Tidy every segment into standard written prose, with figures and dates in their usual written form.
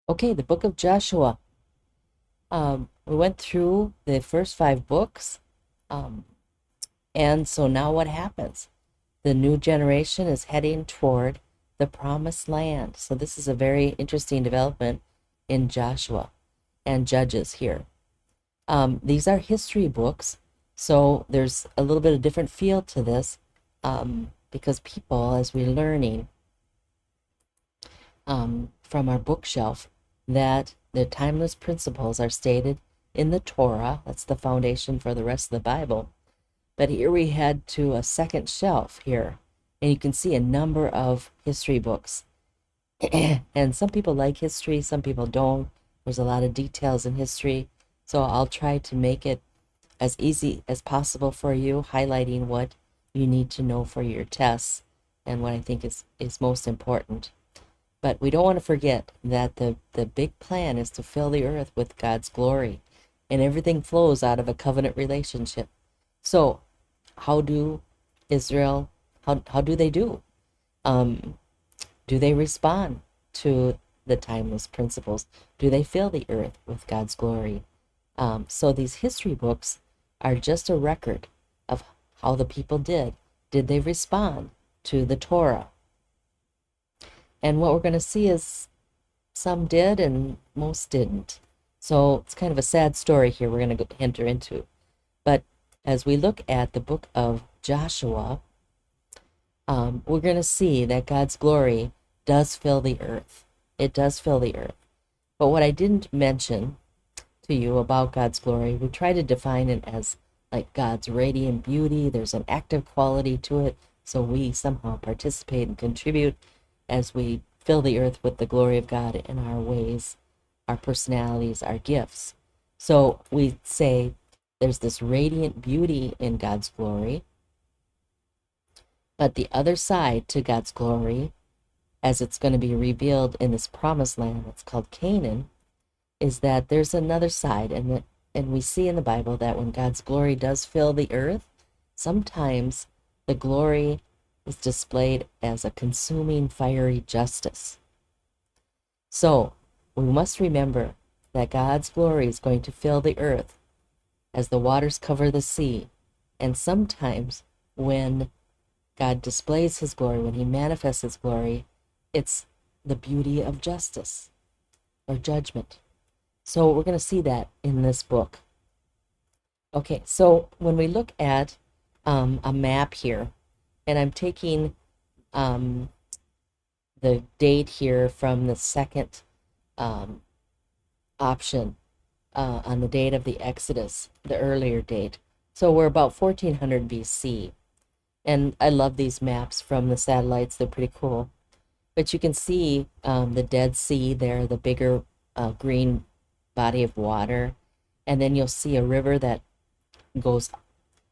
Okay, the book of Joshua. We went through the first five books. Um, and so now what happens? The new generation is heading toward the promised land. So this is a very interesting development in Joshua and Judges here. These are history books, so there's a little bit of different feel to this because people, as we're learning from our bookshelf, that the timeless principles are stated in the Torah. That's the foundation for the rest of the Bible. But here we head to a second shelf here, and you can see a number of history books. And some people like history, some people don't. There's a lot of details in history, so I'll try to make it as easy as possible for you, highlighting what you need to know for your tests and what I think is most important. But we don't want to forget that the big plan is to fill the earth with God's glory, and everything flows out of a covenant relationship. So, how do Israel, how do they do? Um, do they respond to the timeless principles? Do they fill the earth with God's glory? So these history books are just a record of how the people did. Did they respond to the Torah? And what we're going to see is some did and most didn't. So it's kind of a sad story here we're going to enter into. But as we look at the book of Joshua, we're going to see that God's glory does fill the earth. It does fill the earth. But what I didn't mention to you about God's glory, we try to define it as like God's radiant beauty. There's an active quality to it. So we somehow participate and contribute as we fill the earth with the glory of God in our ways, our personalities, our gifts. So we say there's this radiant beauty in God's glory. But the other side to God's glory, as it's going to be revealed in this promised land that's called Canaan, is that there's another side. And we see in the Bible that when God's glory does fill the earth, sometimes the glory is displayed as a consuming fiery justice. So we must remember that God's glory is going to fill the earth as the waters cover the sea. And sometimes when God displays his glory, when he manifests his glory, it's the beauty of justice or judgment. So we're going to see that in this book. Okay, so when we look at a map here, and I'm taking the date here from the second option on the date of the Exodus, the earlier date. So we're about 1400 BC. And I love these maps from the satellites. They're pretty cool. But you can see the Dead Sea there, the bigger green body of water. And then you'll see a river that goes,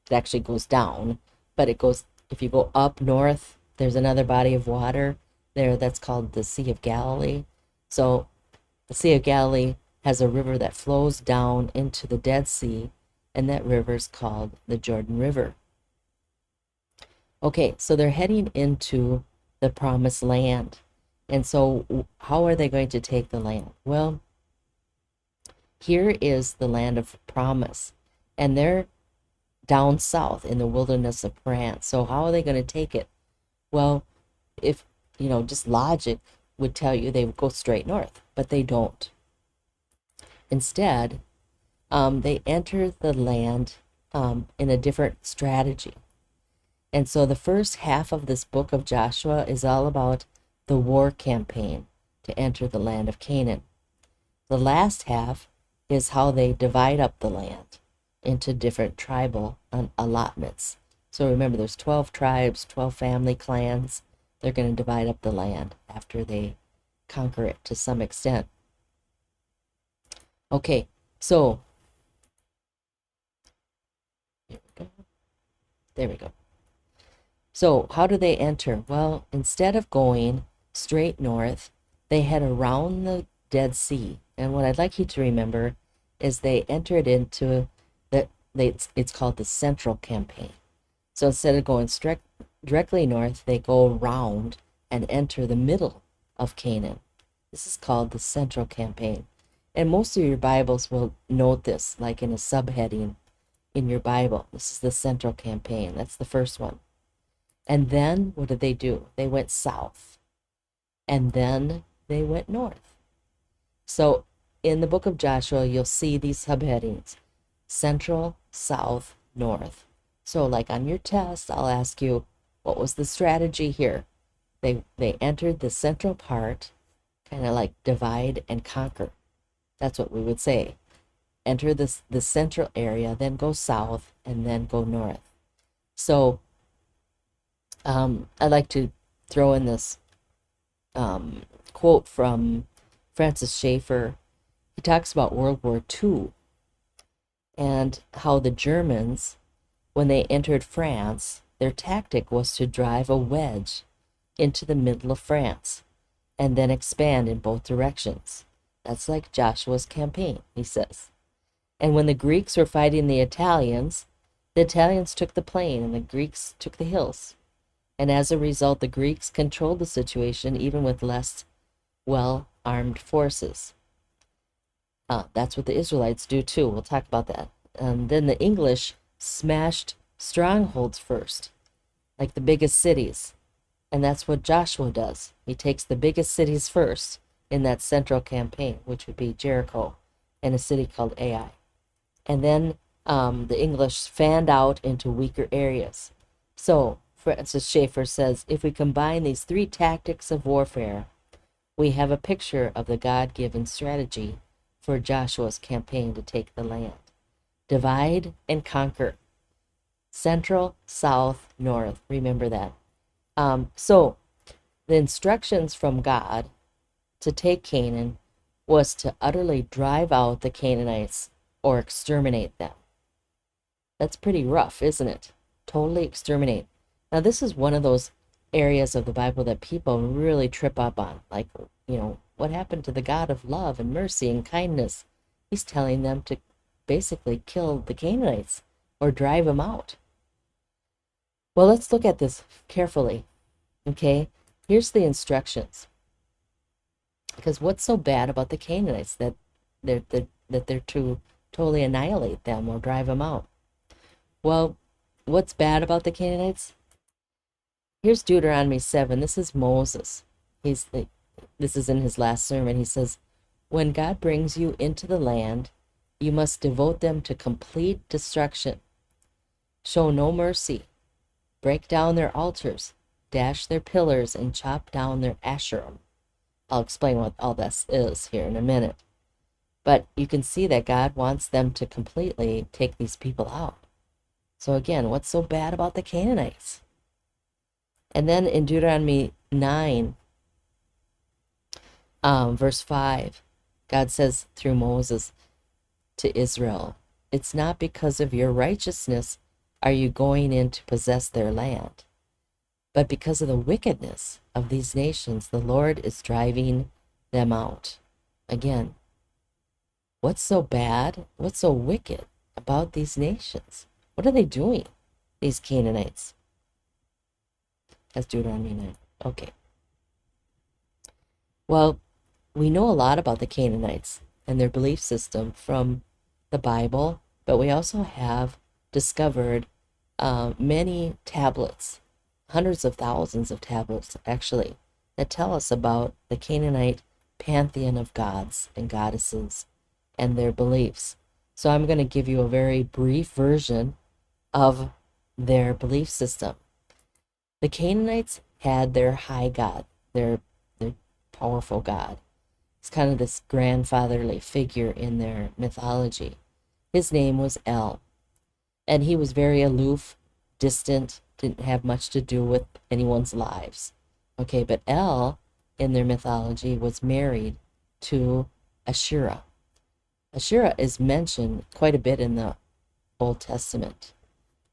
it actually goes down, but it goes, if you go up north, there's another body of water there that's called the Sea of Galilee. So the Sea of Galilee has a river that flows down into the Dead Sea, and that river is called the Jordan River. Okay, so they're heading into the promised land. And so how are they going to take the land? Well, here is the land of promise, and they're down south in the wilderness of France. So how are they going to take it? Well, if, just logic would tell you they would go straight north, but they don't. Instead, they enter the land in a different strategy. And so the first half of this book of Joshua is all about the war campaign to enter the land of Canaan. The last half is how they divide up the land into different tribal allotments. So remember, there's 12 tribes, 12 family clans. They're going to divide up the land after they conquer it to some extent. Okay, so here we go. There we go. So how do they enter? Well, instead of going straight north, they head around the Dead Sea. And what I'd like you to remember is they entered into it's called the Central Campaign. So instead of going directly north, they go around and enter the middle of Canaan. This is called the Central Campaign. And most of your Bibles will note this, like in a subheading in your Bible. This is the Central Campaign. That's the first one. And then what did they do? They went south. And then they went north. So in the book of Joshua, you'll see these subheadings: Central, South, North. So like on your test, I'll ask you, what was the strategy here? They entered the central part, kind of like divide and conquer. That's what we would say. Enter the central area, then go south, and then go north. So I'd like to throw in this quote from Francis Schaeffer. He talks about World War II and how the Germans, when they entered France, their tactic was to drive a wedge into the middle of France and then expand in both directions. That's like Joshua's campaign, he says. And when the Greeks were fighting the Italians took the plain and the Greeks took the hills. And as a result, the Greeks controlled the situation even with less well-armed forces. That's what the Israelites do too. We'll talk about that. Then the English smashed strongholds first, like the biggest cities. And that's what Joshua does. He takes the biggest cities first in that central campaign, which would be Jericho and a city called Ai. And then the English fanned out into weaker areas. So Francis Schaeffer says, if we combine these three tactics of warfare, we have a picture of the God-given strategy for Joshua's campaign to take the land. Divide and conquer. Central, south, north. Remember that. So the instructions from God to take Canaan was to utterly drive out the Canaanites or exterminate them. That's pretty rough, isn't it? Totally exterminate. Now, this is one of those areas of the Bible that people really trip up on. Like, what happened to the God of love and mercy and kindness? He's telling them to basically kill the Canaanites or drive them out. Well, let's look at this carefully. Okay, here's the instructions. Because what's so bad about the Canaanites that they're to totally annihilate them or drive them out? Well, what's bad about the Canaanites? Here's Deuteronomy 7. This is Moses. This is in his last sermon. He says, when God brings you into the land, you must devote them to complete destruction. Show no mercy. Break down their altars, dash their pillars, and chop down their Asherim. I'll explain what all this is here in a minute. But you can see that God wants them to completely take these people out. So again, what's so bad about the Canaanites? And then in Deuteronomy 9, verse 5, God says through Moses to Israel, it's not because of your righteousness are you going in to possess their land, but because of the wickedness of these nations, the Lord is driving them out. Again, what's so bad? What's so wicked about these nations? What are they doing, these Canaanites? That's Deuteronomy 9. Okay. Well, we know a lot about the Canaanites and their belief system from the Bible, but we also have discovered many tablets, hundreds of thousands of tablets actually, that tell us about the Canaanite pantheon of gods and goddesses and their beliefs. So I'm going to give you a very brief version of their belief system. The Canaanites had their high god, their powerful god. It's kind of this grandfatherly figure in their mythology. His name was El, and he was very aloof, distant, didn't have much to do with anyone's lives. Okay, but El, in their mythology, was married to Asherah. Asherah is mentioned quite a bit in the Old Testament.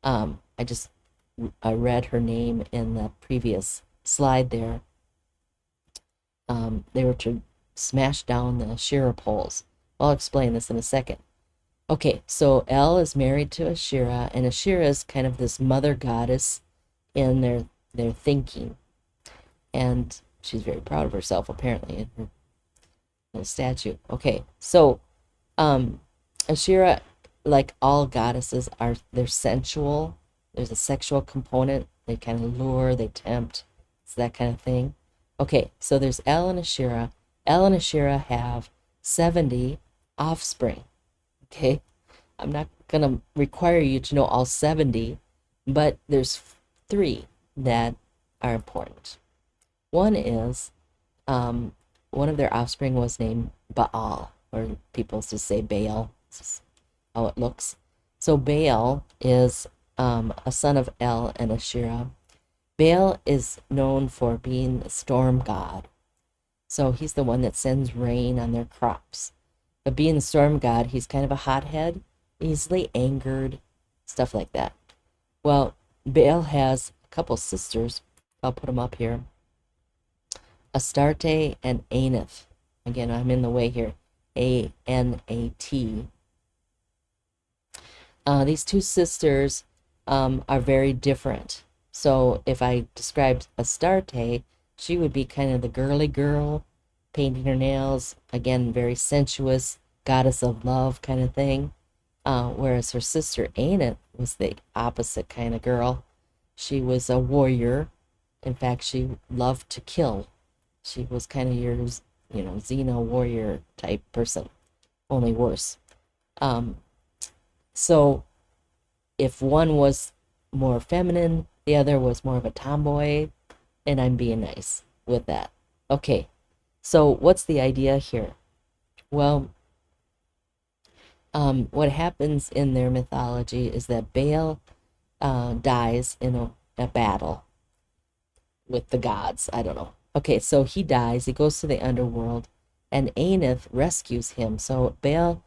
I read her name in the previous slide there. They were to smash down the Asherah poles. I'll explain this in a second. Okay, so El is married to Asherah, and Asherah is kind of this mother goddess in their thinking. And she's very proud of herself, apparently, in her little statue. Okay, so Asherah, like all goddesses, they're sensual. There's a sexual component. They kind of lure, they tempt. It's that kind of thing. Okay, so there's El and Asherah. El and Asherah have 70 offspring. Okay, I'm not going to require you to know all 70, but there's 3 that are important. One is one of their offspring was named Baal, or people used to say Baal. This is how it looks. So Baal is a son of El and Asherah. Baal is known for being the storm god. So he's the one that sends rain on their crops. But being the storm god, he's kind of a hothead, easily angered, stuff like that. Well, Baal has a couple sisters. I'll put them up here. Astarte and Aneth. Again, I'm in the way here. A-N-A-T. These 2 sisters are very different. So if I described Astarte, she would be kind of the girly girl, painting her nails, again, very sensuous, goddess of love kind of thing. Whereas her sister Aneth was the opposite kind of girl. She was a warrior. In fact, she loved to kill. She was kind of your, Xena warrior type person, only worse. So if one was more feminine, the other was more of a tomboy, and I'm being nice with that. Okay, so what's the idea here? Well, what happens in their mythology is that Baal dies in a battle with the gods. I don't know. Okay, so he dies. He goes to the underworld, and Aneth rescues him. So Baal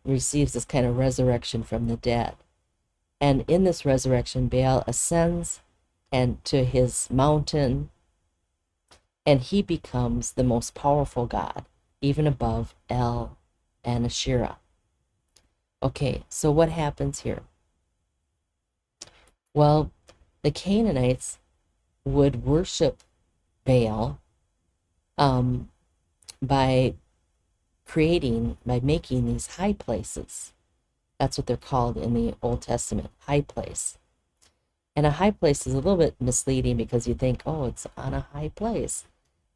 receives this kind of resurrection from the dead. And in this resurrection, Baal ascends and to his mountain, and he becomes the most powerful god, even above El and Asherah. Okay, so what happens here? Well, the Canaanites would worship Baal by making these high places. That's what they're called in the Old Testament, high place. And a high place is a little bit misleading because you think, oh, it's on a high place,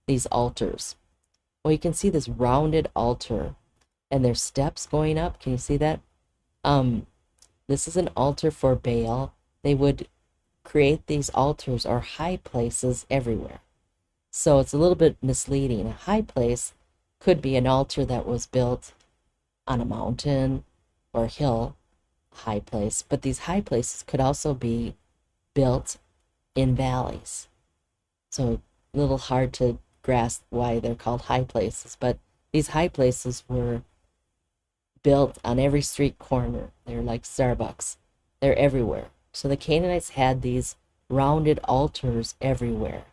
these altars. Well, you can see this rounded altar and there's steps going up. Can you see that? This is an altar for Baal. They would create these altars or high places everywhere. So it's a little bit misleading. A high place could be an altar that was built on a mountain or a hill, high place, but these high places could also be built in valleys. So a little hard to grasp why they're called high places, but these high places were built on every street corner. They're like Starbucks. They're everywhere. So the Canaanites had these rounded altars everywhere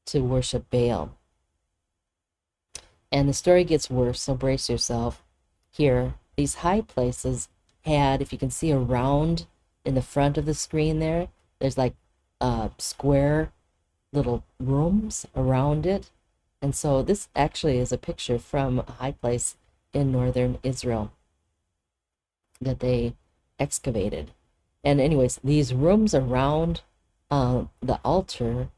to worship Baal. And the story gets worse, so brace yourself. Here, these high places had, if you can see a round in the front of the screen there, there's like square little rooms around it. And so this actually is a picture from a high place in northern Israel that they excavated. And anyways, these rooms around the altar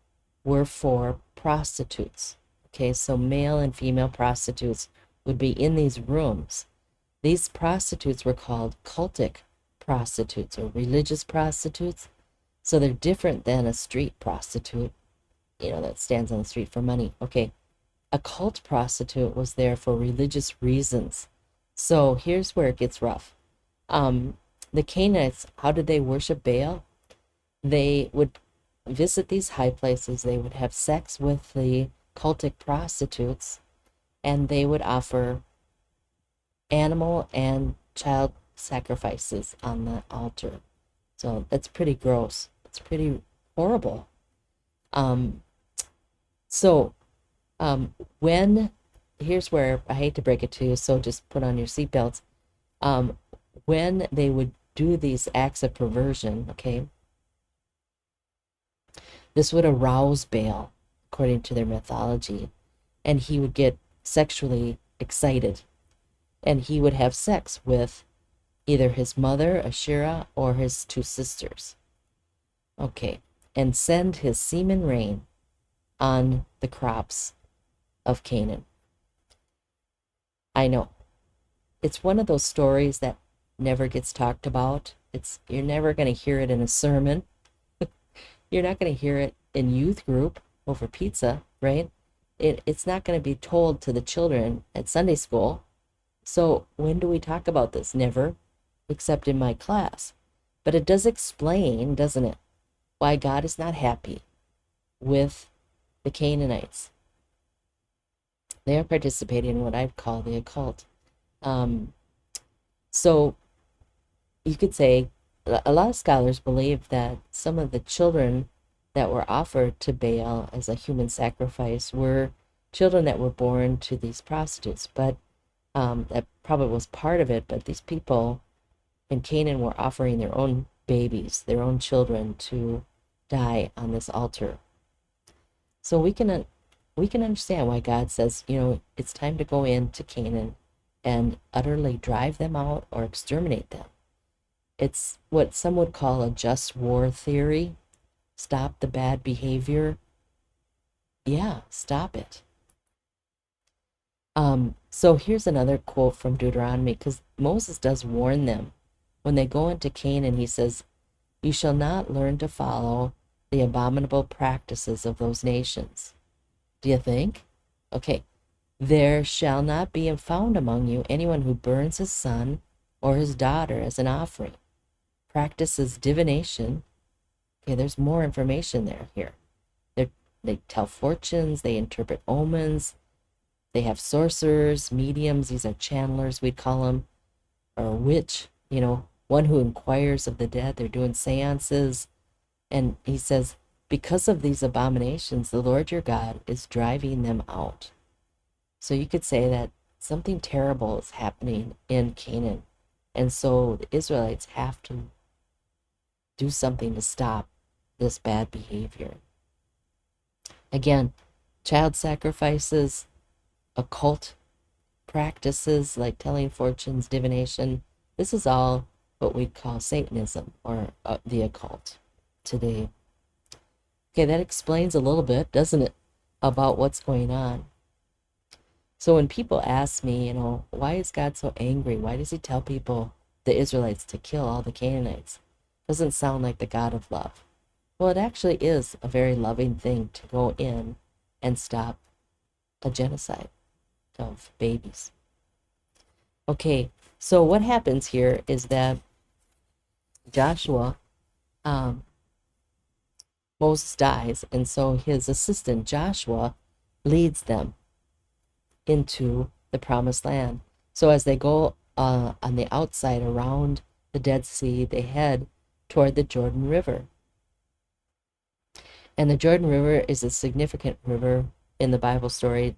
were for prostitutes. Okay, so male and female prostitutes would be in these rooms. These prostitutes were called cultic prostitutes or religious prostitutes. So they're different than a street prostitute, that stands on the street for money. Okay, a cult prostitute was there for religious reasons. So here's where it gets rough. The Canaanites, how did they worship Baal? They would visit these high places. They would have sex with the cultic prostitutes, and they would offer animal and child sacrifices on the altar. So that's pretty gross. It's pretty horrible. Here's where I hate to break it to you, so just put on your seatbelts. When they would do these acts of perversion, okay, this would arouse Baal, according to their mythology, and he would get sexually excited, and he would have sex with either his mother, Asherah, or his two sisters. Okay, and send his semen rain on the crops of Canaan. I know. It's one of those stories that never gets talked about. You're never going to hear it in a sermon. You're not going to hear it in youth group over pizza, right? It's not going to be told to the children at Sunday school. So when do we talk about this? Never, except in my class. But it does explain, doesn't it, why God is not happy with the Canaanites. They are participating in what I'd call the occult. So you could say a lot of scholars believe that some of the children that were offered to Baal as a human sacrifice were children that were born to these prostitutes. But that probably was part of it. But these people in Canaan were offering their own babies, their own children, to die on this altar. So we can understand why God says, it's time to go into Canaan and utterly drive them out or exterminate them. It's what some would call a just war theory. Stop the bad behavior. Yeah, stop it. So here's another quote from Deuteronomy, because Moses does warn them. When they go into Canaan, he says, "You shall not learn to follow the abominable practices of those nations." Do you think? Okay. "There shall not be found among you anyone who burns his son or his daughter as an offering, practices divination." Okay, there's more information here. They tell fortunes, they interpret omens, they have sorcerers, mediums, these are channelers, we'd call them, or a witch, one who inquires of the dead. They're doing seances. And he says, because of these abominations, the Lord your God is driving them out. So you could say that something terrible is happening in Canaan. And so the Israelites have to do something to stop this bad behavior. Again, child sacrifices, occult practices like telling fortunes, divination. This is all what we'd call Satanism or the occult today. Okay, that explains a little bit, doesn't it, about what's going on. So when people ask me, why is God so angry? Why does he tell people, the Israelites, to kill all the Canaanites? Doesn't sound like the God of love. Well, it actually is a very loving thing to go in and stop a genocide of babies. Okay, so what happens here is that Joshua, Moses dies, and so his assistant Joshua leads them into the promised land. So as they go on the outside around the Dead Sea, they head toward the Jordan River. And the Jordan River is a significant river in the Bible story,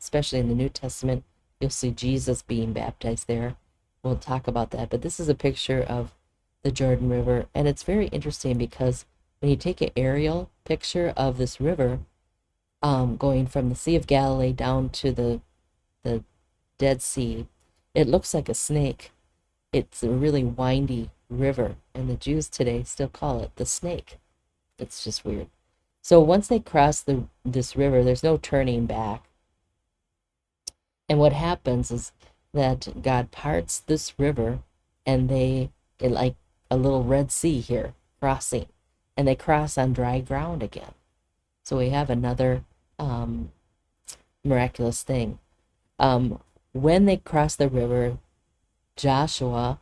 especially in the New Testament. You'll see Jesus being baptized there. We'll talk about that. But this is a picture of the Jordan River. And it's very interesting because when you take an aerial picture of this river, going from the Sea of Galilee down to the Dead Sea, it looks like a snake. It's a really windy river. And the Jews today still call it the snake. It's just weird. So once they cross this river, there's no turning back. And what happens is that God parts this river, and like a little Red Sea here, crossing. And they cross on dry ground again. So we have another miraculous thing. When they cross the river, Joshua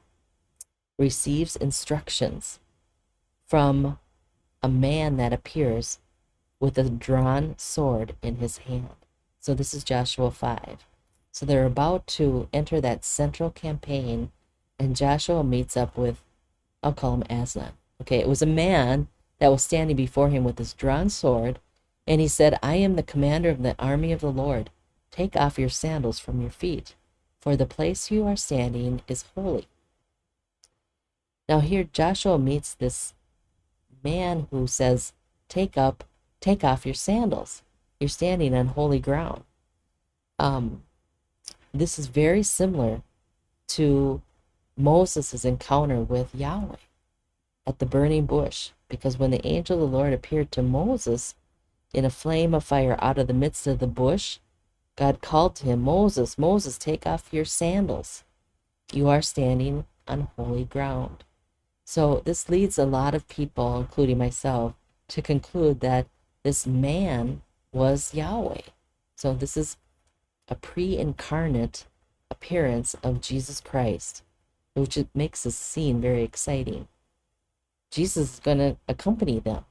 receives instructions from a man that appears with a drawn sword in his hand. So this is Joshua 5. So they're about to enter that central campaign, and Joshua meets up with, I'll call him Aslan. Okay, it was a man that was standing before him with his drawn sword, and he said, "I am the commander of the army of the Lord. Take off your sandals from your feet, for the place you are standing is holy." Now here Joshua meets this man who says, take off your sandals. You're standing on holy ground. this is very similar to Moses' encounter with Yahweh at the burning bush, because when the angel of the Lord appeared to Moses in a flame of fire out of the midst of the bush, God called to him, Moses, Moses, take off your sandals. You are standing on holy ground. So this leads a lot of people, including myself, to conclude that this man was Yahweh. So this is a pre-incarnate appearance of Jesus Christ, which makes this scene very exciting. Jesus is going to accompany them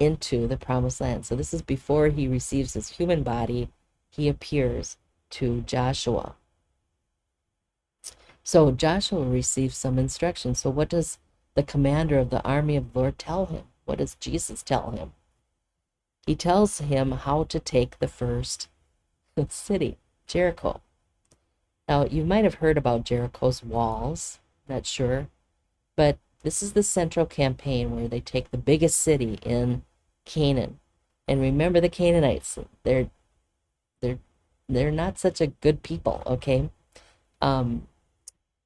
into the promised land. So this is before he receives his human body. He appears to Joshua. So Joshua receives some instruction. So what does the commander of the army of the Lord tell him? What does Jesus tell him? He tells him how to take the first city, Jericho. Now, you might have heard about Jericho's walls, not sure, but this is the central campaign where they take the biggest city in Canaan. And remember the Canaanites, they're not such a good people, okay?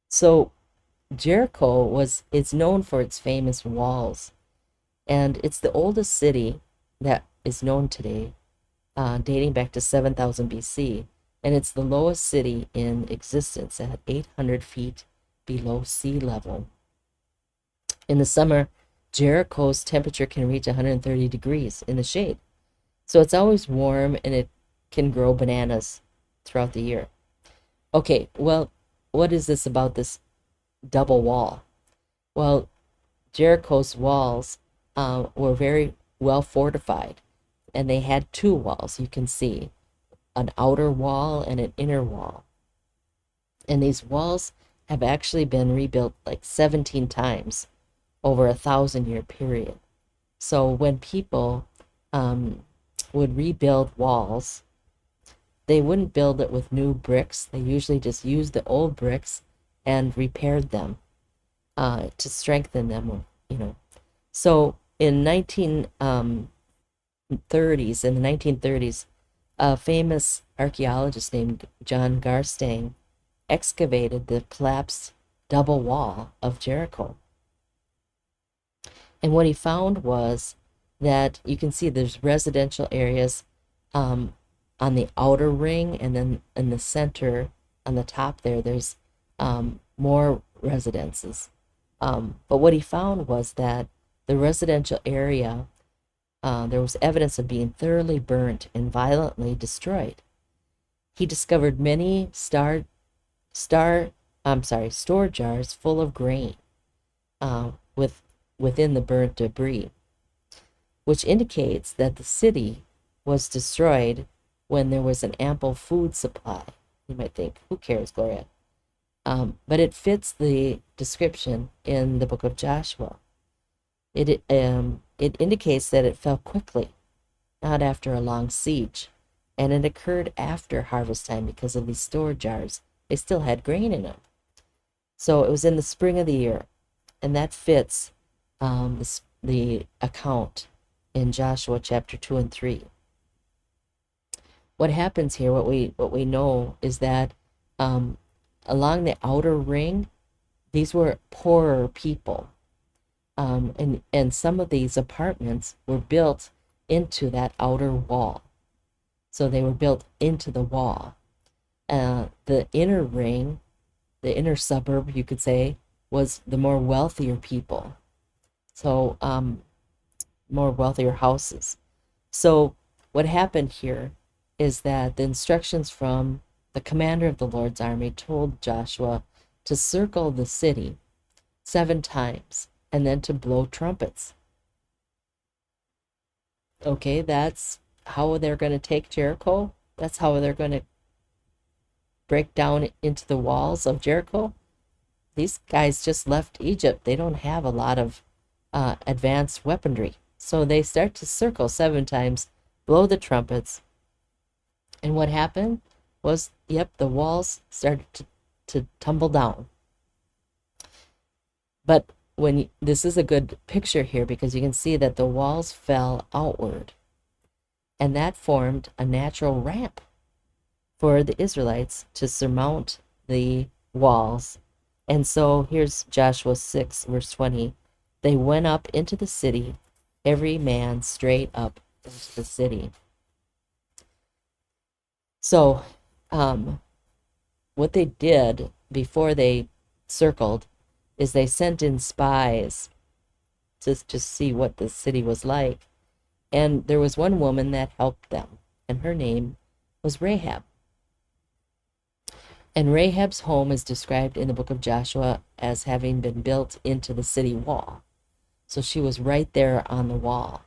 So Jericho is known for its famous walls, and it's the oldest city that is known today, dating back to 7000 BC, and it's the lowest city in existence at 800 feet below sea level. In the summer, Jericho's temperature can reach 130 degrees in the shade, so it's always warm, and it can grow bananas throughout the year. Okay, well, what is this about this double wall? Well, Jericho's walls were very well fortified, and they had two walls, you can see, an outer wall and an inner wall. And these walls have actually been rebuilt like 17 times over a 1,000-year period. So when people would rebuild walls, they wouldn't build it with new bricks. They usually just used the old bricks and repaired them to strengthen them, So in the 1930s, a famous archaeologist named John Garstang excavated the collapsed double wall of Jericho. And what he found was that you can see there's residential areas on the outer ring, and then in the center, on the top there's more residences. But what he found was that the residential area, there was evidence of being thoroughly burnt and violently destroyed. He discovered many store jars full of grain within the burnt debris, which indicates that the city was destroyed when there was an ample food supply. You might think, who cares, Gloria? But it fits the description in the book of Joshua. It indicates that it fell quickly, not after a long siege, and it occurred after harvest time because of these storage jars. They still had grain in them. So it was in the spring of the year, and that fits the account in Joshua chapter 2 and 3. What happens here, what we know is that along the outer ring, these were poorer people. And some of these apartments were built into that outer wall. So they were built into the wall. The inner ring, the inner suburb, you could say, was the more wealthier people. So more wealthier houses. So what happened here is that the instructions from the commander of the Lord's army told Joshua to circle the city 7 times and then to blow trumpets. Okay, that's how they're going to take Jericho. That's how they're going to break down into the walls of Jericho. These guys just left Egypt. They don't have a lot of advanced weaponry. So they start to circle 7 times, blow the trumpets. And what happened was, the walls started to tumble down. But this is a good picture here, because you can see that the walls fell outward, and that formed a natural ramp for the Israelites to surmount the walls. And so here's Joshua 6, verse 20. They went up into the city, every man straight up into the city. So what they did before they circled is they sent in spies to see what the city was like. And there was one woman that helped them, and her name was Rahab. And Rahab's home is described in the book of Joshua as having been built into the city wall. So she was right there on the wall.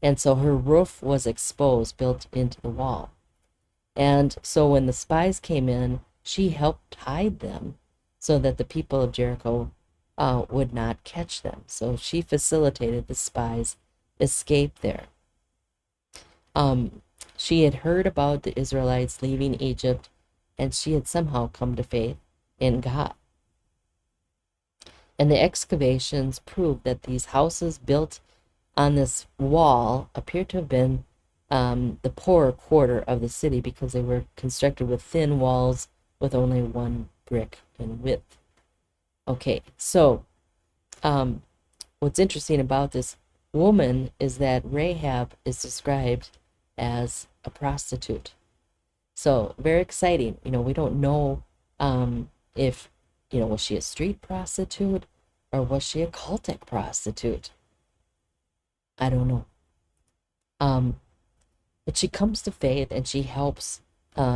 And so her roof was exposed, built into the wall. And so when the spies came in, she helped hide them so that the people of Jericho would not catch them. So she facilitated the spies' escape there. She had heard about the Israelites leaving Egypt, and she had somehow come to faith in God. And the excavations proved that these houses built on this wall appear to have been the poorer quarter of the city, because they were constructed with thin walls with only one brick in width. Okay, so what's interesting about this woman is that Rahab is described as a prostitute. So very exciting. We don't know if, was she a street prostitute or was she a cultic prostitute? I don't know. But she comes to faith and she helps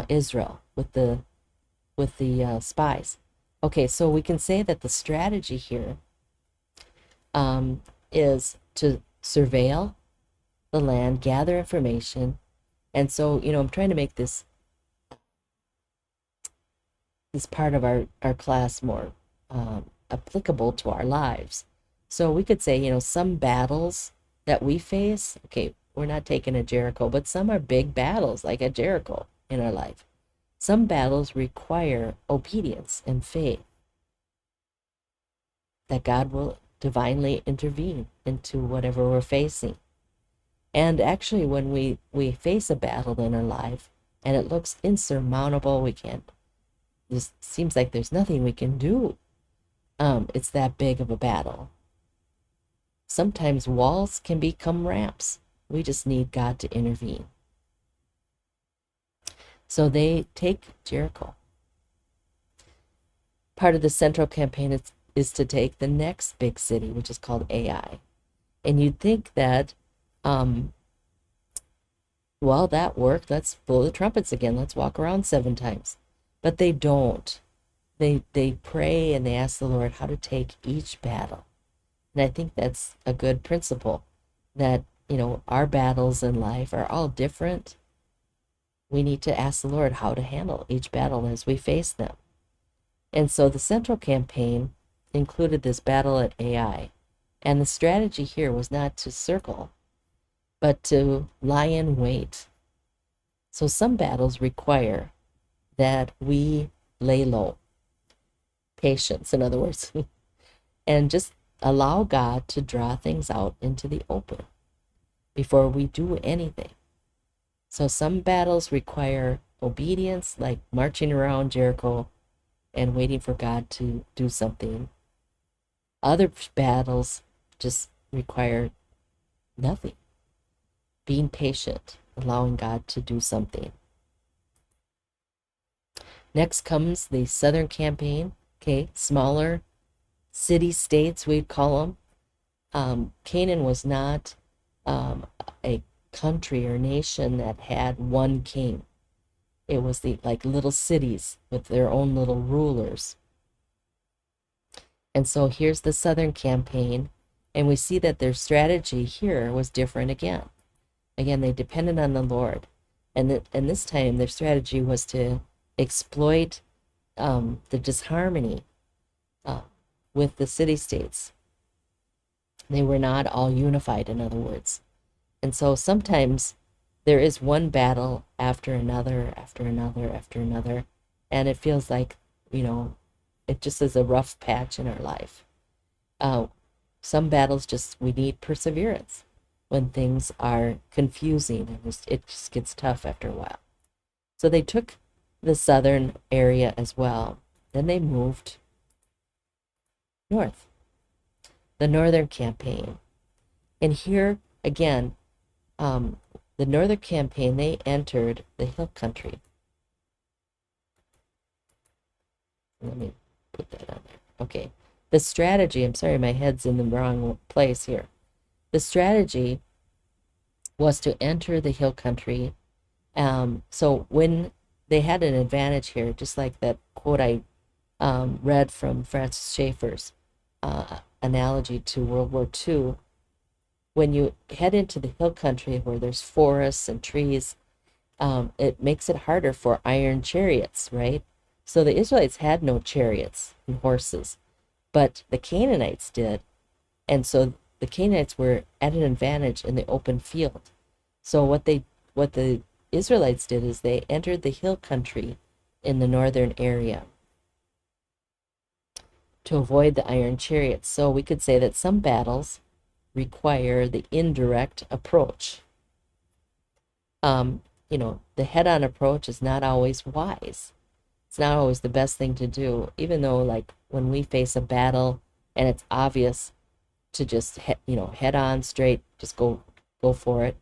Israel with the spies. Okay, so we can say that the strategy here is to surveil the land, gather information. And so, I'm trying to make this part of our class more applicable to our lives. So we could say, some battles that we face, okay, we're not taking a Jericho, but some are big battles, like a Jericho in our life. Some battles require obedience and faith that God will divinely intervene into whatever we're facing. And actually, when we face a battle in our life and it looks insurmountable, it seems like there's nothing we can do. It's that big of a battle. Sometimes walls can become ramps. We just need God to intervene. So they take Jericho. Part of the central campaign is to take the next big city, which is called Ai. And you'd think that, that worked. Let's blow the trumpets again. Let's walk around 7 times. But they don't. They pray and they ask the Lord how to take each battle. And I think that's a good principle, that, our battles in life are all different. We need to ask the Lord how to handle each battle as we face them. And so the central campaign included this battle at Ai. And the strategy here was not to circle, but to lie in wait. So some battles require that we lay low. Patience, in other words. And just allow God to draw things out into the open before we do anything. So some battles require obedience, like marching around Jericho and waiting for God to do something. Other battles just require nothing. Being patient, allowing God to do something. Next comes the Southern Campaign. Okay, smaller city-states, we'd call them. Canaan was not a country or nation that had one king. It was like little cities with their own little rulers. And so here's the Southern Campaign, and we see that their strategy here was different again. Again, they depended on the Lord. And this time their strategy was to exploit the disharmony with the city-states. They were not all unified, in other words. And so sometimes there is one battle after another, after another, after another, and it feels like, it just is a rough patch in our life. Some battles we need perseverance when things are confusing, and it just gets tough after a while. So they took the southern area as well. Then they moved north, the northern campaign. And here, again, the northern campaign, they entered the hill country. Let me put that on there. Okay. The strategy, I'm sorry, my head's in the wrong place here. The strategy was to enter the hill country. So when they had an advantage here, just like that quote I read from Francis Schaeffer's analogy to World War II, when you head into the hill country where there's forests and trees, it makes it harder for iron chariots, right? So the Israelites had no chariots and horses, but the Canaanites did. And so the Canaanites were at an advantage in the open field. So what the Israelites did is they entered the hill country in the northern area to avoid the iron chariots. So we could say that some battles require the indirect approach. The head-on approach is not always wise. It's not always the best thing to do, even though, like, when we face a battle and it's obvious to just head on straight, just go for it,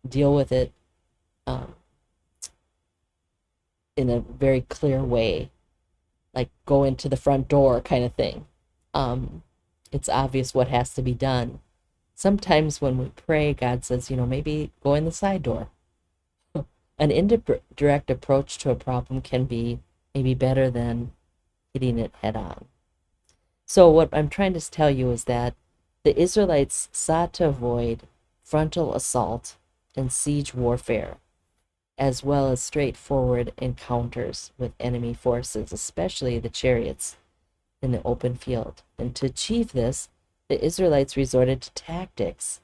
deal with it in a very clear way, like go into the front door kind of thing. It's obvious what has to be done. Sometimes when we pray, God says, maybe go in the side door. An indirect approach to a problem can be maybe better than hitting it head on. So what I'm trying to tell you is that the Israelites sought to avoid frontal assault and siege warfare, as well as straightforward encounters with enemy forces, especially the chariots in the open field. And to achieve this, the Israelites resorted to tactics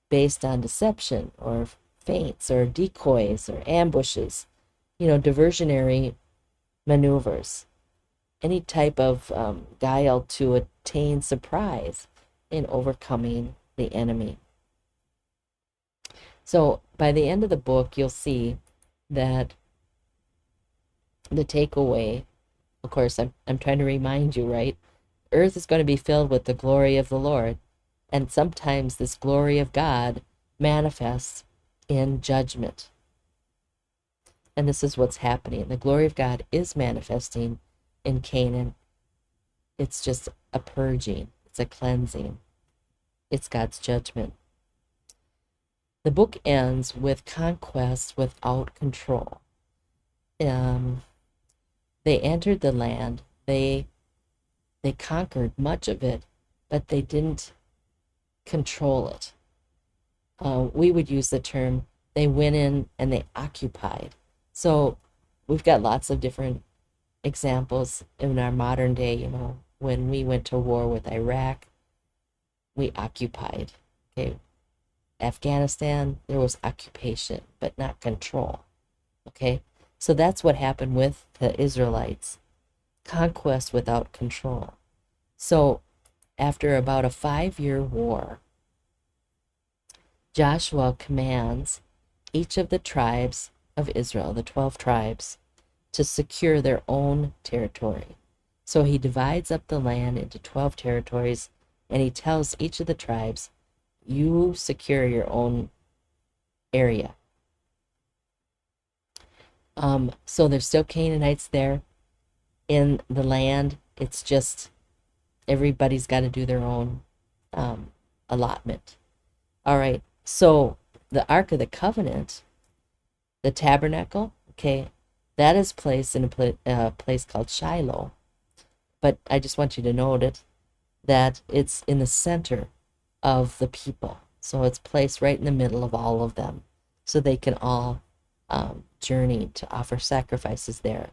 based on deception or feints or decoys or ambushes, diversionary maneuvers, any type of guile to attain surprise in overcoming the enemy. So by the end of the book, you'll see that the takeaway, of course, I'm trying to remind you, right? Earth is going to be filled with the glory of the Lord. And sometimes this glory of God manifests in judgment. And this is what's happening. The glory of God is manifesting in Canaan. It's just a purging. It's a cleansing. It's God's judgment. The book ends with conquest without control. They entered the land. They conquered much of it, but they didn't control it. We would use the term, they went in and they occupied. So we've got lots of different examples in our modern day. When we went to war with Iraq, we occupied. Okay, Afghanistan, there was occupation, but not control. Okay, so that's what happened with the Israelites. Conquest without control. So after about a 5-year war, Joshua commands each of the tribes of Israel, the 12 tribes, to secure their own territory. So he divides up the land into 12 territories, and he tells each of the tribes, you secure your own area. So there's still Canaanites there in the land. It's just everybody's got to do their own allotment. All right. So the Ark of the Covenant, the tabernacle, okay, that is placed in a place called Shiloh. But I just want you to note it, that it's in the center of the people. So it's placed right in the middle of all of them, so they can all journey to offer sacrifices there.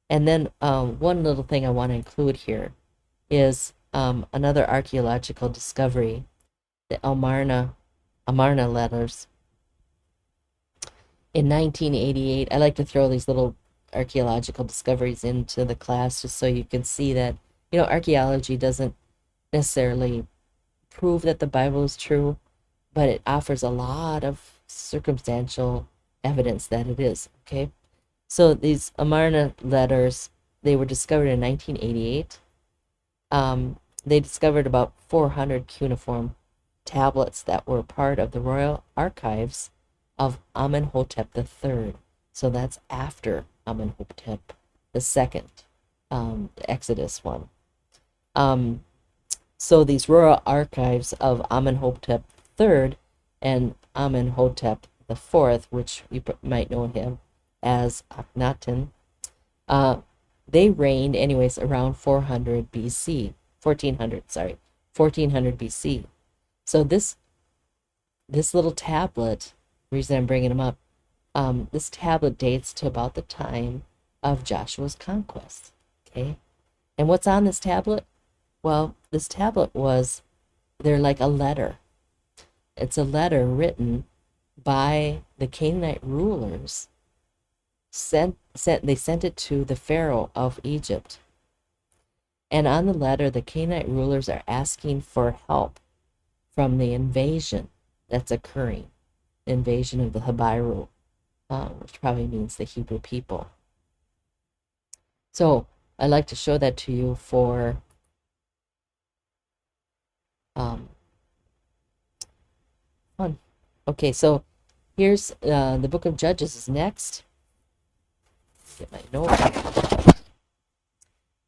And then one little thing I want to include here is another archaeological discovery, the Amarna letters. In 1988, I like to throw these little archaeological discoveries into the class just so you can see that, archaeology doesn't necessarily prove that the Bible is true, but it offers a lot of circumstantial evidence that it is, okay? So these Amarna letters, they were discovered in 1988. They discovered about 400 cuneiform tablets that were part of the royal archives of Amenhotep III. So that's after Amenhotep the second, the Exodus one. So these royal archives of Amenhotep III and Amenhotep the fourth, which you might know him as Akhenaten, they reigned anyways around 400 BC, 1400 BC. So this little tablet, the reason I'm bringing them up, this tablet dates to about the time of Joshua's conquest. Okay, and what's on this tablet? Well, this tablet they're like a letter. It's a letter written by the Canaanite rulers. They sent it to the Pharaoh of Egypt. And on the letter, the Canaanite rulers are asking for help from the invasion that's occurring, the invasion of the Habiru, which probably means the Hebrew people. So I'd like to show that to you for fun. Okay, so here's the book of Judges is next. Get my note.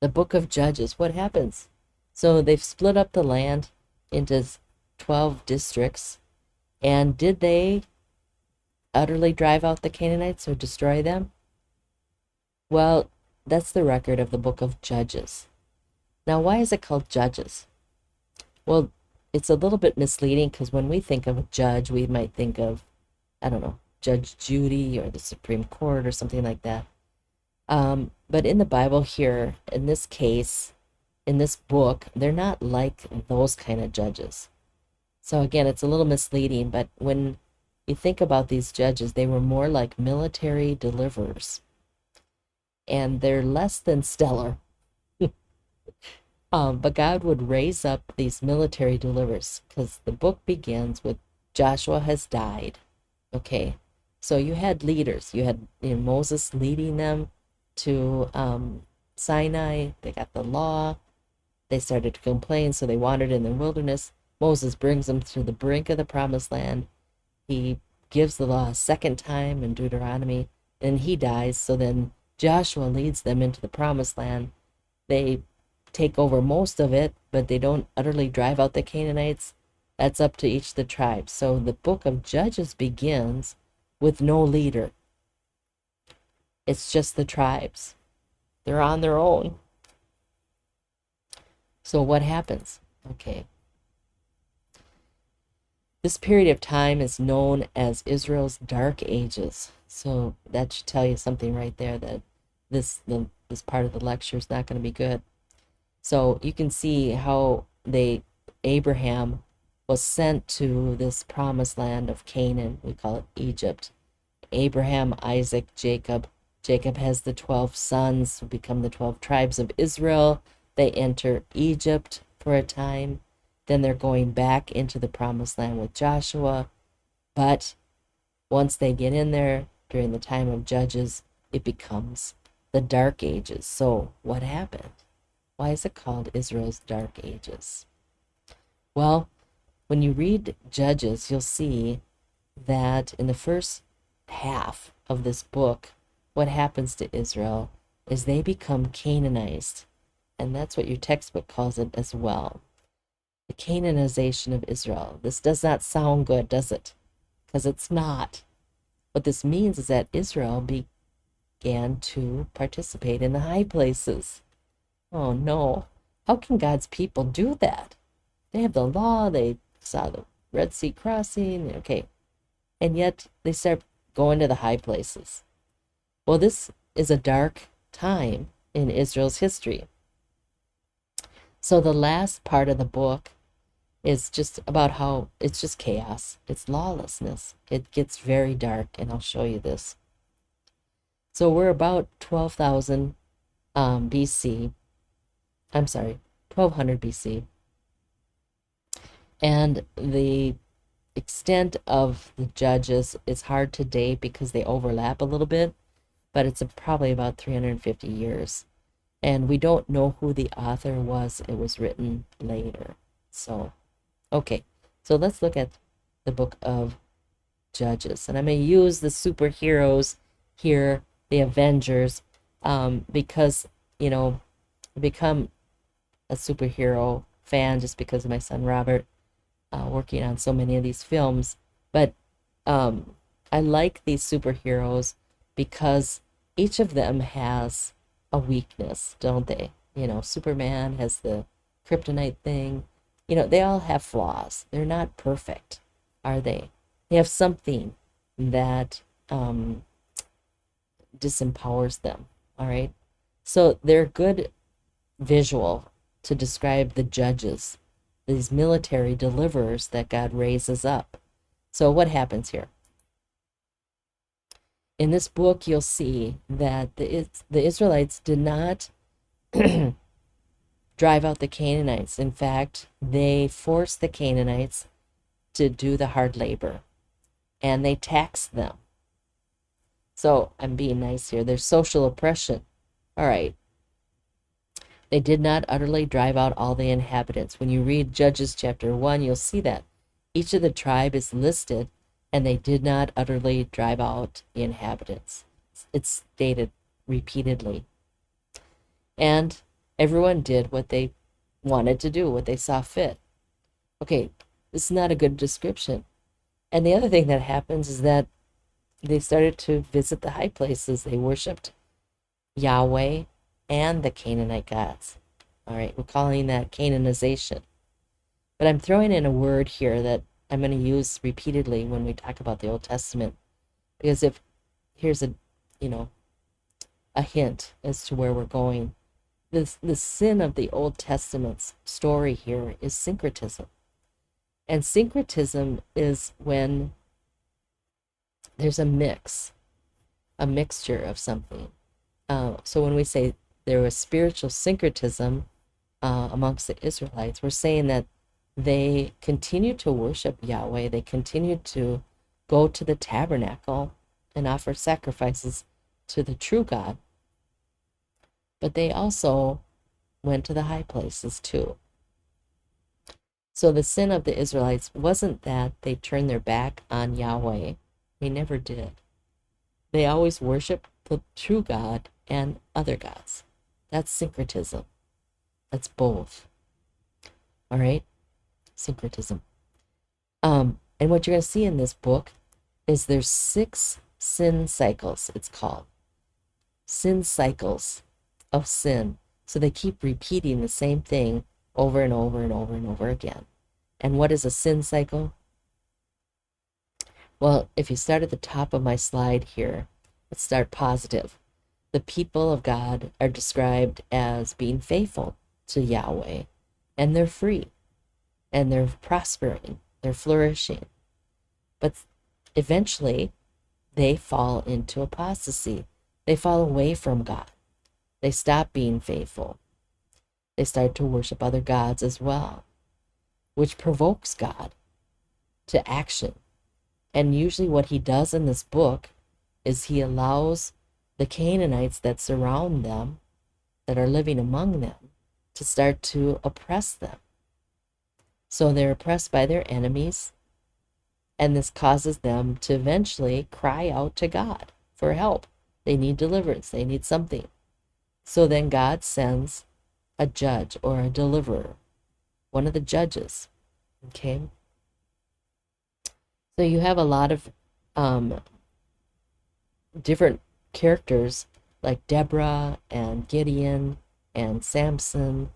The book of Judges, what happens? So they've split up the land into 12 districts. And did they utterly drive out the Canaanites or destroy them? Well, that's the record of the book of Judges. Now, why is it called Judges? Well, it's a little bit misleading because when we think of a judge, we might think of, I don't know, Judge Judy or the Supreme Court or something like that. But in the Bible here, in this case, in this book, they're not like those kind of judges. So again, it's a little misleading, but when you think about these judges, they were more like military deliverers. And they're less than stellar. But God would raise up these military deliverers because the book begins with Joshua has died. Okay, so you had leaders. You had Moses leading them to Sinai. They got the law. They started to complain, so they wandered in the wilderness. Moses brings them to the brink of the promised land. He gives the law a second time in Deuteronomy, and he dies. So then Joshua leads them into the promised land. They take over most of it, but they don't utterly drive out the Canaanites. That's up to each of the tribes. So the book of Judges begins with no leader. It's just the tribes. They're on their own. So what happens? Okay. This period of time is known as Israel's Dark Ages. So that should tell you something right there, that this part of the lecture is not going to be good. So you can see how Abraham was sent to this promised land of Canaan. We call it Egypt. Abraham, Isaac, Jacob. Jacob has the 12 sons who become the 12 tribes of Israel. They enter Egypt for a time. Then they're going back into the promised land with Joshua. But once they get in there during the time of Judges, it becomes the Dark Ages. So what happened? Why is it called Israel's Dark Ages? Well, when you read Judges, you'll see that in the first half of this book, what happens to Israel is they become Canaanized. And that's what your textbook calls it as well. The Canaanization of Israel. This does not sound good, does it? Because it's not. What this means is that Israel began to participate in the high places. Oh no. How can God's people do that? They have the law, they saw the Red Sea crossing, okay. And yet they start going to the high places. Well, this is a dark time in Israel's history. So the last part of the book is just about how it's just chaos. It's lawlessness. It gets very dark, and I'll show you this. So we're about 12,000 BC. I'm sorry, 1200 BC. And the extent of the judges is hard to date because they overlap a little bit. but it's probably about 350 years. And we don't know who the author was. It was written later. So, okay. So let's look at the book of Judges. And I'm going to use the superheroes here, the Avengers, because, you know, I become a superhero fan just because of my son Robert working on so many of these films. But I like these superheroes because each of them has a weakness, don't they? You know, Superman has the kryptonite thing. You know, they all have flaws. They're not perfect, are they? They have something that disempowers them, all right? So they're good visual to describe the judges, these military deliverers that God raises up. So what happens here? In this book, you'll see that the Israelites did not drive out the Canaanites. In fact, they forced the Canaanites to do the hard labor, and they taxed them. So I'm being nice here. There's social oppression. All right. They did not utterly drive out all the inhabitants. When you read Judges chapter 1, you'll see that. Each of the tribe is listed, and they did not utterly drive out the inhabitants. It's stated repeatedly. And everyone did what they wanted to do, what they saw fit. Okay, this is not a good description. And the other thing that happens is that they started to visit the high places. They worshipped Yahweh and the Canaanite gods. All right, we're calling that Canaanization. But I'm throwing in a word here that I'm going to use repeatedly when we talk about the Old Testament, because if here's a hint as to where we're going. The sin of the Old Testament's story here is syncretism. And syncretism is when there's a mixture of something. So when we say there was spiritual syncretism amongst the Israelites, we're saying that they continued to worship Yahweh. They continued to go to the tabernacle and offer sacrifices to the true God. But they also went to the high places too. So the sin of the Israelites wasn't that they turned their back on Yahweh. They never did. They always worshiped the true God and other gods. That's syncretism. That's both. All right? Syncretism. And what you're going to see in this book is there's 6 sin cycles, it's called. Sin cycles of sin. So they keep repeating the same thing over and over and over and over again. And what is a sin cycle? Well, if you start at the top of my slide here, let's start positive. The people of God are described as being faithful to Yahweh, and they're free, and they're prospering, they're flourishing. But eventually, they fall into apostasy. They fall away from God. They stop being faithful. They start to worship other gods as well, which provokes God to action. And usually what he does in this book is he allows the Canaanites that surround them, that are living among them, to start to oppress them. So they're oppressed by their enemies, and this causes them to eventually cry out to God for help. They need deliverance. They need something. So then God sends a judge or a deliverer, one of the judges. Okay? So you have a lot of different characters like Deborah and Gideon and Samson,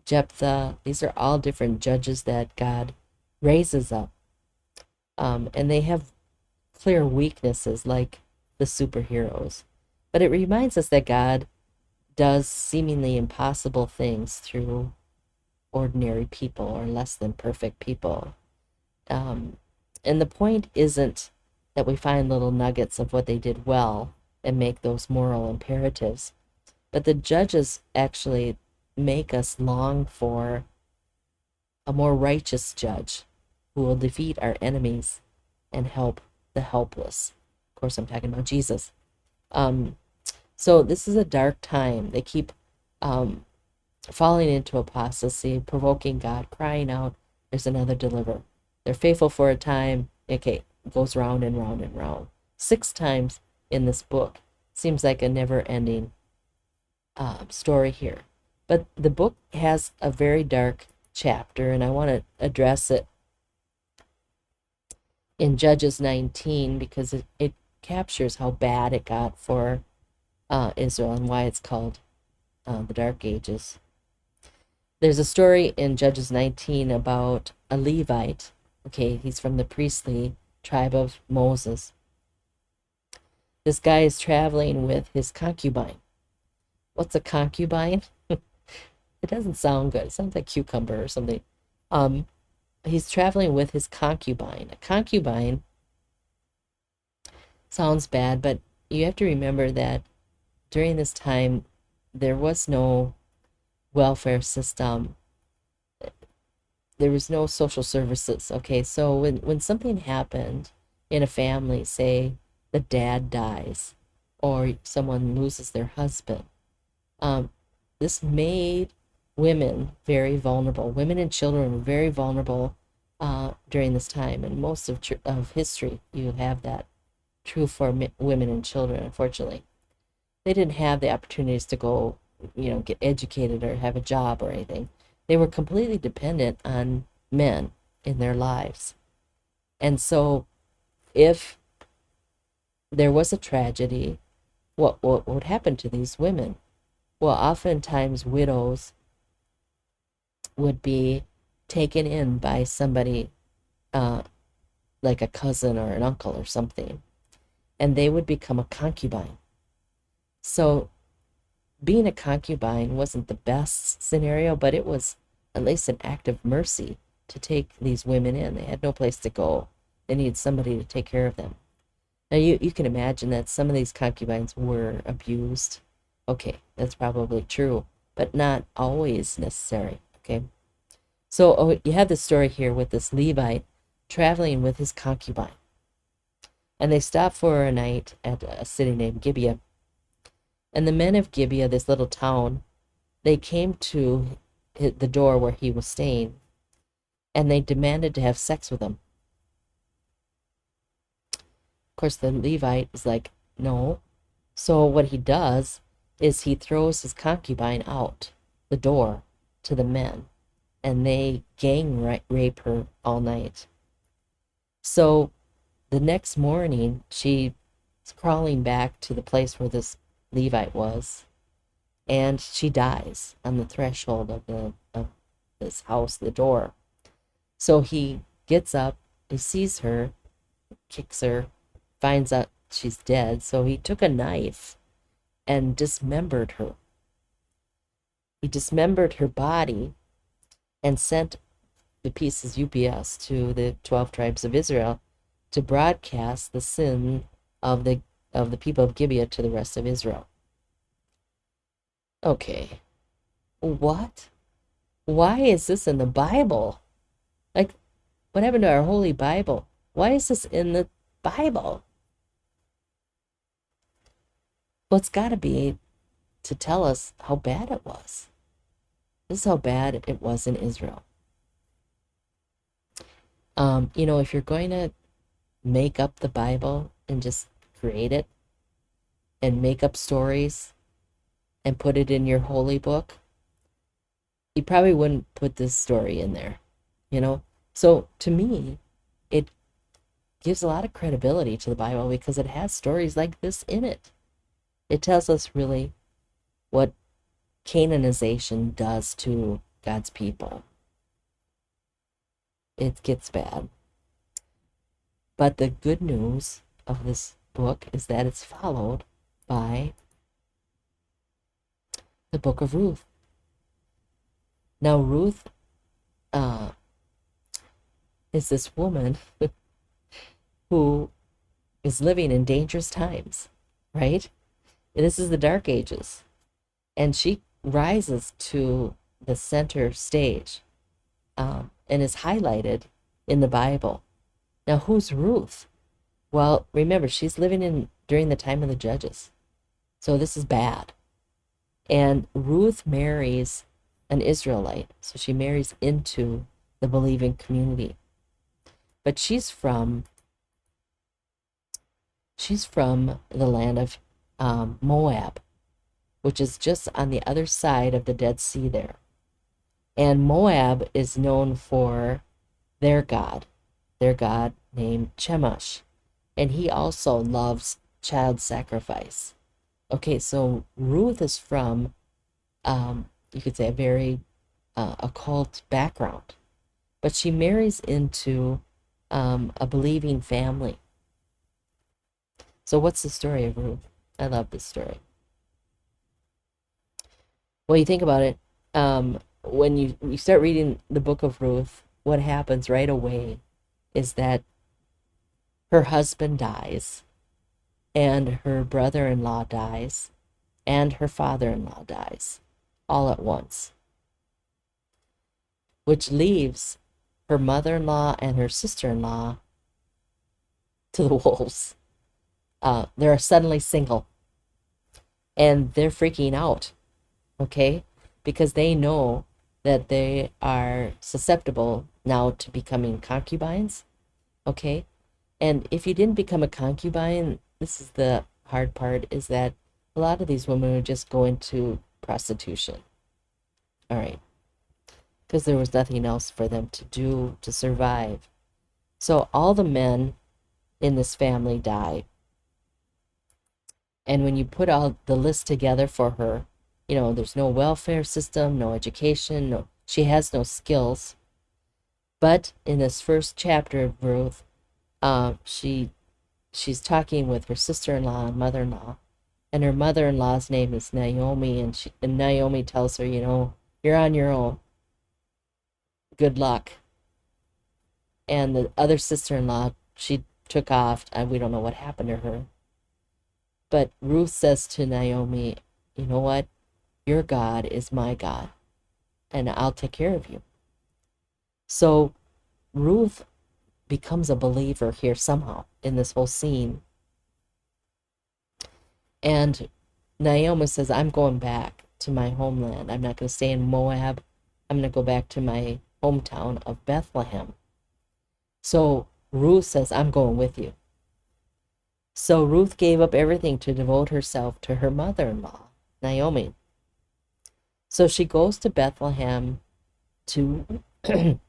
Jephthah. These are all different judges that God raises up. And they have clear weaknesses like the superheroes. But it reminds us that God does seemingly impossible things through ordinary people or less than perfect people. And the point isn't that we find little nuggets of what they did well and make those moral imperatives, but the judges actually make us long for a more righteous judge who will defeat our enemies and help the helpless. Of course, I'm talking about Jesus. So this is a dark time. They keep falling into apostasy, provoking God, crying out, there's another deliverer. They're faithful for a time. Okay, it goes round and round and round. 6 times in this book. Seems like a never-ending story here. But the book has a very dark chapter, and I want to address it in Judges 19 because it captures how bad it got for Israel and why it's called the Dark Ages. There's a story in Judges 19 about a Levite. Okay, he's from the priestly tribe of Moses. This guy is traveling with his concubine. What's a concubine? It doesn't sound good. It sounds like cucumber or something. He's traveling with his concubine. A concubine sounds bad, but you have to remember that during this time, there was no welfare system. There was no social services. Okay, so when something happened in a family, say the dad dies or someone loses their husband, this made women very vulnerable. Women and children were very vulnerable during this time, and most of history you have that true for women and children. Unfortunately, they didn't have the opportunities to go, get educated or have a job or anything. They were completely dependent on men in their lives. And so if there was a tragedy, what would happen to these women? Well, oftentimes widows would be taken in by somebody like a cousin or an uncle or something, and they would become a concubine. So being a concubine wasn't the best scenario, but it was at least an act of mercy to take these women in. They had no place to go. They needed somebody to take care of them. Now, you can imagine that some of these concubines were abused. Okay, that's probably true, but not always necessary, okay? So you have this story here with this Levite traveling with his concubine. And they stopped for a night at a city named Gibeah. And the men of Gibeah, this little town, they came to the door where he was staying, and they demanded to have sex with him. Of course, the Levite is like, no. So what he does is he throws his concubine out the door to the men, and they gang rape her all night. So the next morning, she's crawling back to the place where this Levite was, and she dies on the threshold of this house, the door. So he gets up, he sees her, kicks her, finds out she's dead. So he took a knife and dismembered her. He dismembered her body and sent the pieces UPS to the 12 tribes of Israel to broadcast the sin of the people of Gibeah to the rest of Israel. Okay. What? Why is this in the Bible? Like, what happened to our Holy Bible? Why is this in the Bible? Well, it's got to be to tell us how bad it was. This is how bad it was in Israel. If you're going to make up the Bible and just create it and make up stories and put it in your holy book, you probably wouldn't put this story in there, So to me, it gives a lot of credibility to the Bible because it has stories like this in it. It tells us really what Canaanization does to God's people. It gets bad. But the good news of this book is that it's followed by the book of Ruth. Now, Ruth is this woman who is living in dangerous times, right? This is the Dark Ages. And she rises to the center stage and is highlighted in the Bible. Now, who's Ruth? Well, remember, she's living during the time of the Judges. So this is bad. And Ruth marries an Israelite. So she marries into the believing community. But she's from the land of Moab, which is just on the other side of the Dead Sea there. And Moab is known for their god named Chemosh. And he also loves child sacrifice. Okay, so Ruth is from, you could say, a very occult background. But she marries into a believing family. So what's the story of Ruth? I love this story. Well, you think about it, when you start reading the book of Ruth, what happens right away is that her husband dies, and her brother-in-law dies, and her father-in-law dies, all at once, which leaves her mother-in-law and her sister-in-law to the wolves. They're suddenly single, and they're freaking out, okay? Because they know that they are susceptible now to becoming concubines, okay? And if you didn't become a concubine, this is the hard part, is that a lot of these women would just go into prostitution. All right. Because there was nothing else for them to do to survive. So all the men in this family die. And when you put all the list together for her, there's no welfare system, no education, she has no skills. But in this first chapter of Ruth, she's talking with her sister-in-law and mother-in-law, and her mother-in-law's name is Naomi, and Naomi tells her, you're on your own. Good luck. And the other sister-in-law, she took off, and we don't know what happened to her. But Ruth says to Naomi, you know what? Your God is my God, and I'll take care of you. So Ruth becomes a believer here somehow in this whole scene. And Naomi says, I'm going back to my homeland. I'm not going to stay in Moab. I'm going to go back to my hometown of Bethlehem. So Ruth says, I'm going with you. So Ruth gave up everything to devote herself to her mother-in-law, Naomi. So she goes to Bethlehem to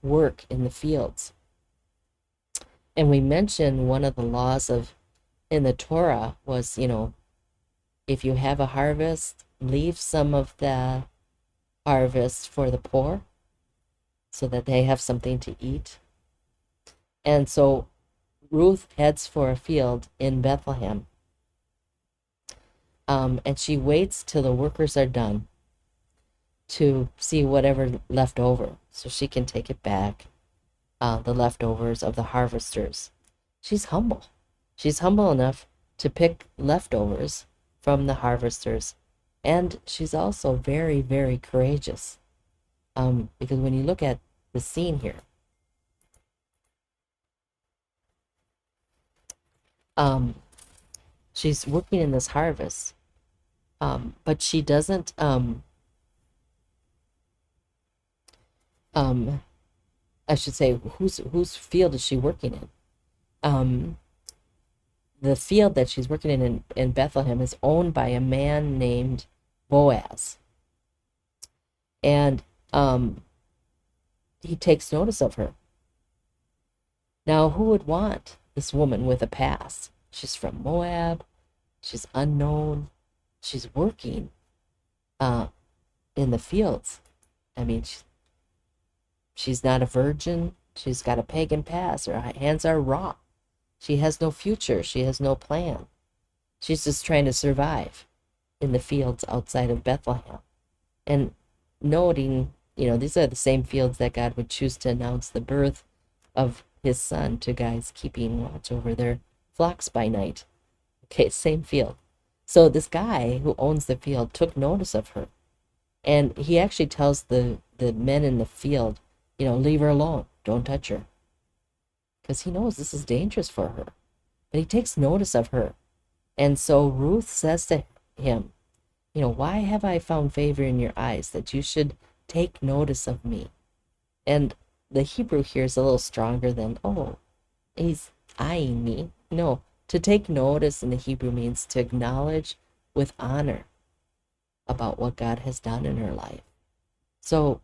work in the fields. And we mentioned one of the laws in the Torah was, if you have a harvest, leave some of the harvest for the poor so that they have something to eat. And so Ruth heads for a field in Bethlehem. And she waits till the workers are done to see whatever left over so she can take it back, the leftovers of the harvesters. She's humble. She's humble enough to pick leftovers from the harvesters. And she's also very, very courageous. Because when you look at the scene here, she's working in this harvest, but she doesn't, I should say, whose field is she working in? The field that she's working in Bethlehem is owned by a man named Boaz. And he takes notice of her. Now, who would want this woman with a past? She's from Moab. She's unknown. She's working in the fields. I mean, she's not a virgin. She's got a pagan past. Her hands are raw. She has no future. She has no plan. She's just trying to survive in the fields outside of Bethlehem. And noting, these are the same fields that God would choose to announce the birth of his son to guys keeping watch over their flocks by night. Okay, same field. So this guy who owns the field took notice of her. And he actually tells the men in the field, leave her alone. Don't touch her. Because he knows this is dangerous for her. But he takes notice of her. And so Ruth says to him, why have I found favor in your eyes that you should take notice of me? And the Hebrew here is a little stronger than, oh, he's eyeing me. No, to take notice in the Hebrew means to acknowledge with honor about what God has done in her life. So,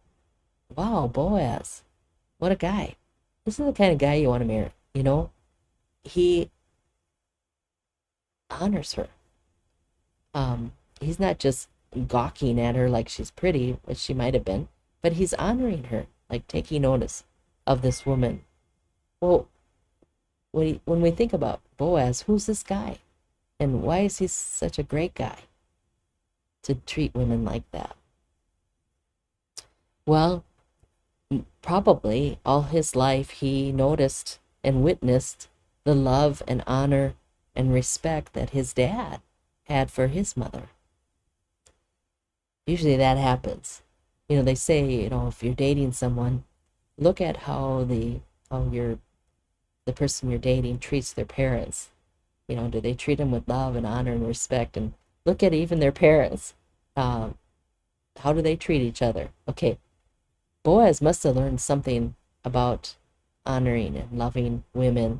wow, Boaz, what a guy. This is the kind of guy you want to marry, He honors her. He's not just gawking at her like she's pretty, which she might have been, but he's honoring her, like taking notice of this woman. Well, when we think about Boaz, who's this guy? And why is he such a great guy to treat women like that? Well, probably all his life he noticed and witnessed the love and honor and respect that his dad had for his mother. Usually that happens. They say, if you're dating someone, look at how the person you're dating treats their parents. Do they treat them with love and honor and respect? And look at even their parents. How do they treat each other? Okay, Boaz must have learned something about honoring and loving women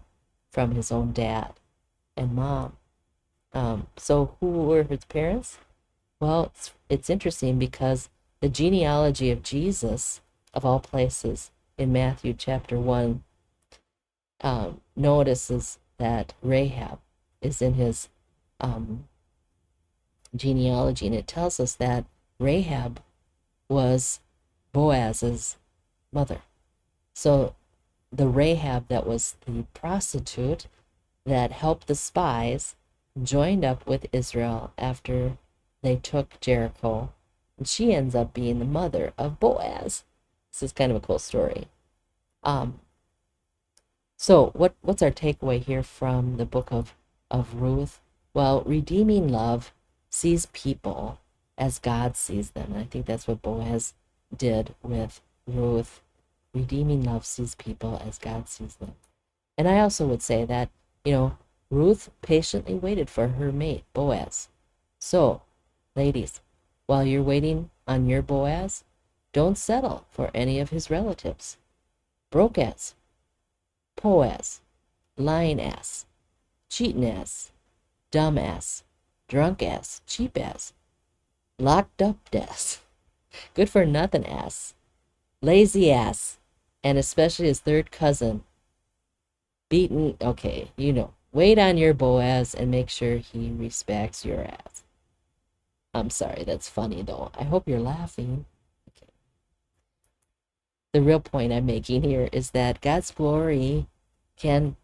from his own dad and mom. So who were his parents? Well, it's interesting because the genealogy of Jesus, of all places, in Matthew chapter 1, notices that Rahab is in his genealogy, and it tells us that Rahab was Boaz's mother. So the Rahab that was the prostitute that helped the spies joined up with Israel after they took Jericho, and she ends up being the mother of Boaz. This is kind of a cool story. So what's our takeaway here from the book of Ruth? Well, redeeming love sees people as God sees them. And I think that's what Boaz did with Ruth. Redeeming love sees people as God sees them. And I also would say that, Ruth patiently waited for her mate, Boaz. So, ladies, while you're waiting on your Boaz, don't settle for any of his relatives. Broke ass, po-ass, lying ass, cheating ass, dumb ass, drunk ass, cheap ass, locked up ass, good for nothing ass, lazy ass, and especially his third cousin, beaten. Okay, wait on your Boaz and make sure he respects your ass. I'm sorry, that's funny though. I hope you're laughing. Okay. The real point I'm making here is that God's glory can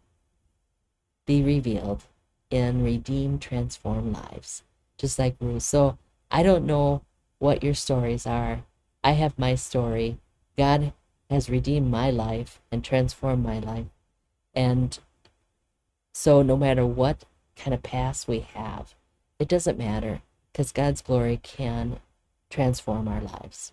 be revealed in redeemed, transformed lives, just like Ruth. So I don't know what your stories are. I have my story. God has redeemed my life and transformed my life. And so no matter what kind of past we have, it doesn't matter, because God's glory can transform our lives.